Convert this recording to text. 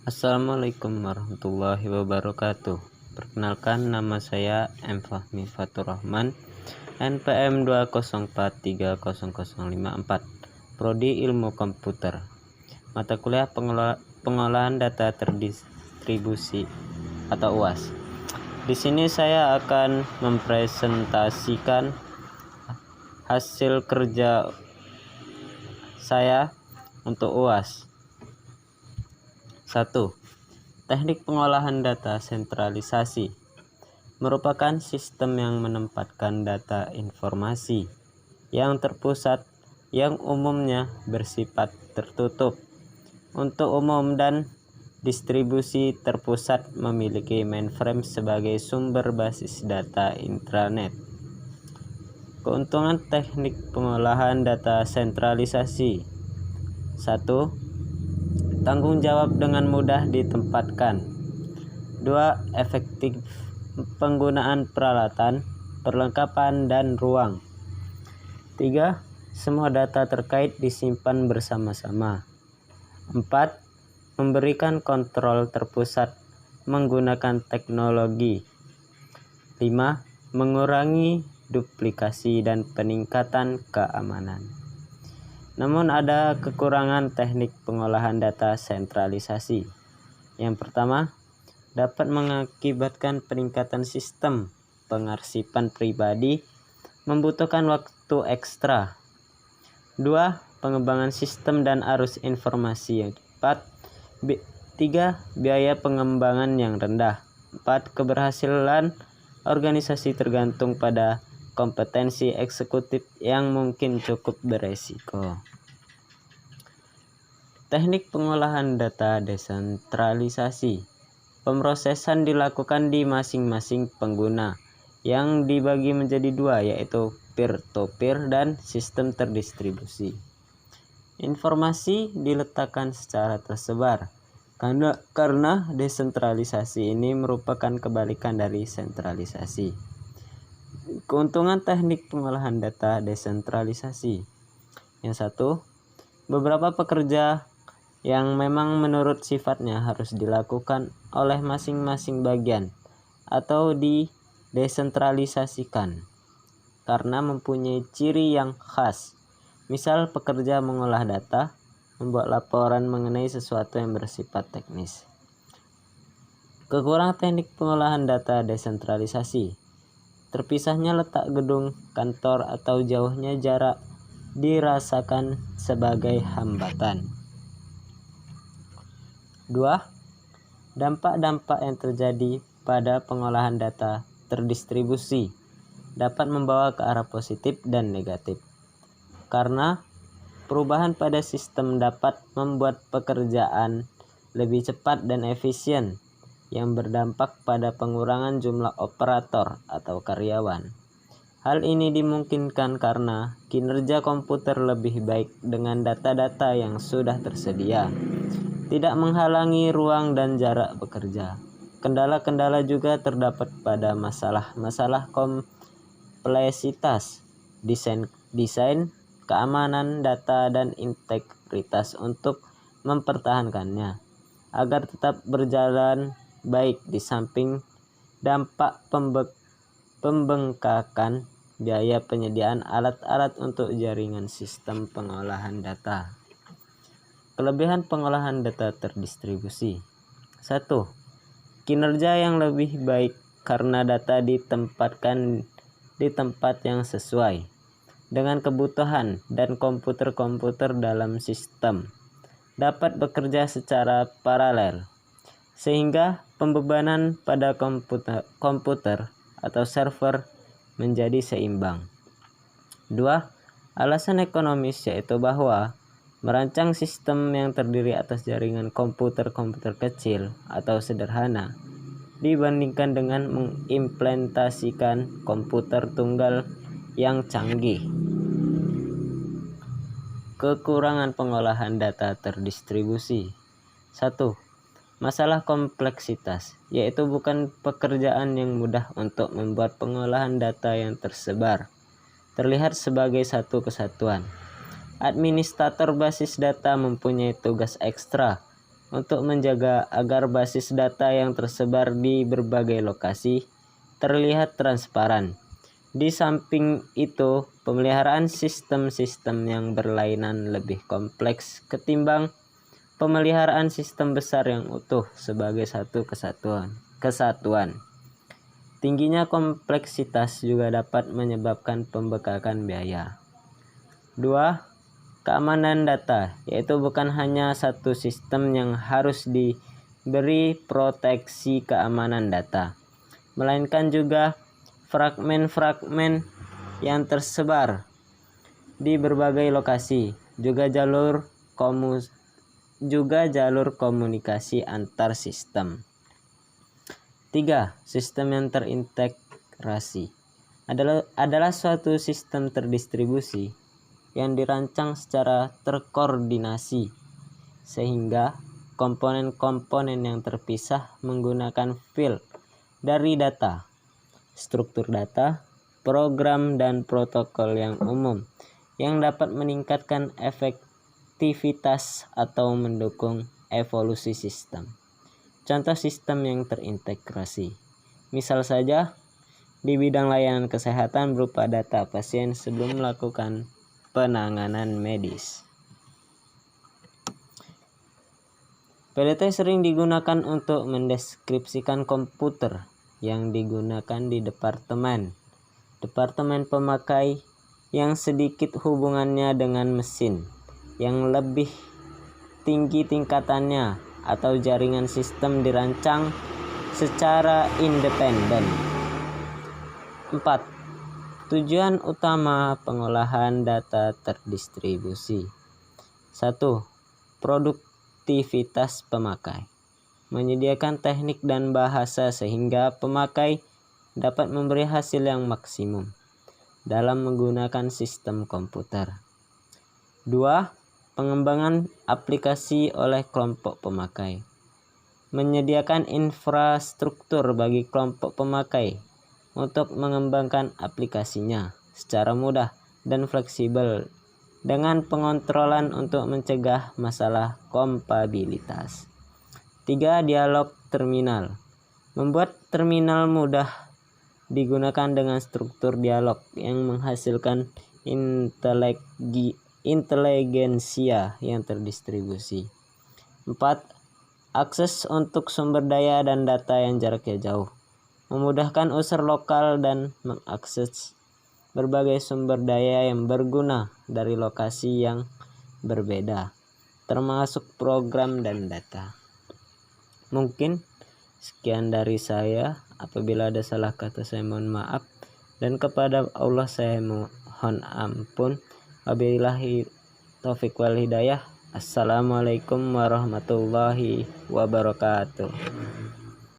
Assalamualaikum warahmatullahi wabarakatuh. Perkenalkan, nama saya M. Fahmi Fatur Rahman, NPM 204300054, Prodi Ilmu Komputer, mata kuliah pengolahan data terdistribusi atau UAS. Di sini saya akan mempresentasikan hasil kerja saya untuk UAS. 1. Teknik pengolahan data sentralisasi merupakan sistem yang menempatkan data informasi yang terpusat yang umumnya bersifat tertutup untuk umum, dan distribusi terpusat memiliki mainframe sebagai sumber basis data intranet. Keuntungan teknik pengolahan data sentralisasi: 1. Tanggung jawab dengan mudah ditempatkan. 2. Efektif penggunaan peralatan, perlengkapan, dan ruang. 3. Semua data terkait disimpan bersama-sama. 4. Memberikan kontrol terpusat menggunakan teknologi. 5. Mengurangi duplikasi dan peningkatan keamanan. Namun ada kekurangan teknik pengolahan data sentralisasi. Yang pertama, dapat mengakibatkan peningkatan sistem pengarsipan pribadi, membutuhkan waktu ekstra. 2. Pengembangan sistem dan arus informasi yang cepat. 3. Biaya pengembangan yang rendah. 4. Keberhasilan organisasi tergantung pada kompetensi eksekutif yang mungkin cukup beresiko. Teknik pengolahan data desentralisasi. Pemrosesan dilakukan di masing-masing pengguna yang dibagi menjadi dua, yaitu peer-to-peer dan sistem terdistribusi. Informasi diletakkan secara tersebar karena desentralisasi ini merupakan kebalikan dari sentralisasi. Keuntungan teknik pengolahan data desentralisasi. Yang 1. Beberapa pekerja yang memang menurut sifatnya harus dilakukan oleh masing-masing bagian atau didesentralisasikan karena mempunyai ciri yang khas. Misal, pekerja mengolah data, membuat laporan mengenai sesuatu yang bersifat teknis. Kekurangan teknik pengolahan data desentralisasi: terpisahnya letak gedung kantor atau jauhnya jarak dirasakan sebagai hambatan. 2. Dampak-dampak yang terjadi pada pengolahan data terdistribusi dapat membawa ke arah positif dan negatif. Karena perubahan pada sistem dapat membuat pekerjaan lebih cepat dan efisien, yang berdampak pada pengurangan jumlah operator atau karyawan. Hal ini dimungkinkan karena kinerja komputer lebih baik dengan data-data yang sudah tersedia, tidak menghalangi ruang dan jarak bekerja. Kendala-kendala juga terdapat pada masalah kompleksitas, desain, keamanan data, dan integritas untuk mempertahankannya agar tetap berjalan baik. Di samping dampak pembengkakan biaya penyediaan alat-alat untuk jaringan sistem pengolahan data. Kelebihan pengolahan data terdistribusi: 1. Kinerja yang lebih baik karena data ditempatkan di tempat yang sesuai dengan kebutuhan, dan komputer-komputer dalam sistem dapat bekerja secara paralel sehingga pembebanan pada komputer atau server menjadi seimbang. 2. Alasan ekonomis, yaitu bahwa merancang sistem yang terdiri atas jaringan komputer-komputer kecil atau sederhana dibandingkan dengan mengimplementasikan komputer tunggal yang canggih. Kekurangan pengolahan data terdistribusi: 1. Masalah kompleksitas, yaitu bukan pekerjaan yang mudah untuk membuat pengolahan data yang tersebar terlihat sebagai satu kesatuan. Administrator basis data mempunyai tugas ekstra untuk menjaga agar basis data yang tersebar di berbagai lokasi terlihat transparan. Di samping itu, pemeliharaan sistem-sistem yang berlainan lebih kompleks ketimbang pemeliharaan sistem besar yang utuh sebagai satu kesatuan. Tingginya kompleksitas juga dapat menyebabkan pembengkakan biaya. 2. Keamanan data, yaitu bukan hanya satu sistem yang harus diberi proteksi keamanan data, melainkan juga fragmen-fragmen yang tersebar di berbagai lokasi, juga jalur komunikasi antar sistem. 3. Sistem yang terintegrasi adalah suatu sistem terdistribusi yang dirancang secara terkoordinasi sehingga komponen-komponen yang terpisah menggunakan file dari data, struktur data, program, dan protokol yang umum yang dapat meningkatkan efektivitas atau mendukung evolusi sistem. Contoh sistem yang terintegrasi, misal saja di bidang layanan kesehatan berupa data pasien sebelum melakukan penanganan medis. PDT sering digunakan untuk mendeskripsikan komputer yang digunakan di departemen pemakai yang sedikit hubungannya dengan mesin, yang lebih tinggi tingkatannya, atau jaringan sistem dirancang secara independen. 4. Tujuan utama pengolahan data terdistribusi. 1. Produktivitas pemakai. Menyediakan teknik dan bahasa sehingga pemakai dapat memberi hasil yang maksimum dalam menggunakan sistem komputer. 2. Pengembangan aplikasi oleh kelompok pemakai. Menyediakan infrastruktur bagi kelompok pemakai untuk mengembangkan aplikasinya secara mudah dan fleksibel dengan pengontrolan untuk mencegah masalah kompatibilitas. 3. Dialog terminal. Membuat terminal mudah digunakan dengan struktur dialog yang menghasilkan inteligensia yang terdistribusi. 4. Akses untuk sumber daya dan data yang jaraknya jauh. Memudahkan user lokal dan mengakses berbagai sumber daya yang berguna dari lokasi yang berbeda, termasuk program dan data. Mungkin sekian dari saya. Apabila ada salah kata saya mohon maaf, dan kepada Allah saya mohon ampun. Wabillahi taufik wal hidayah. Assalamualaikum warahmatullahi wabarakatuh.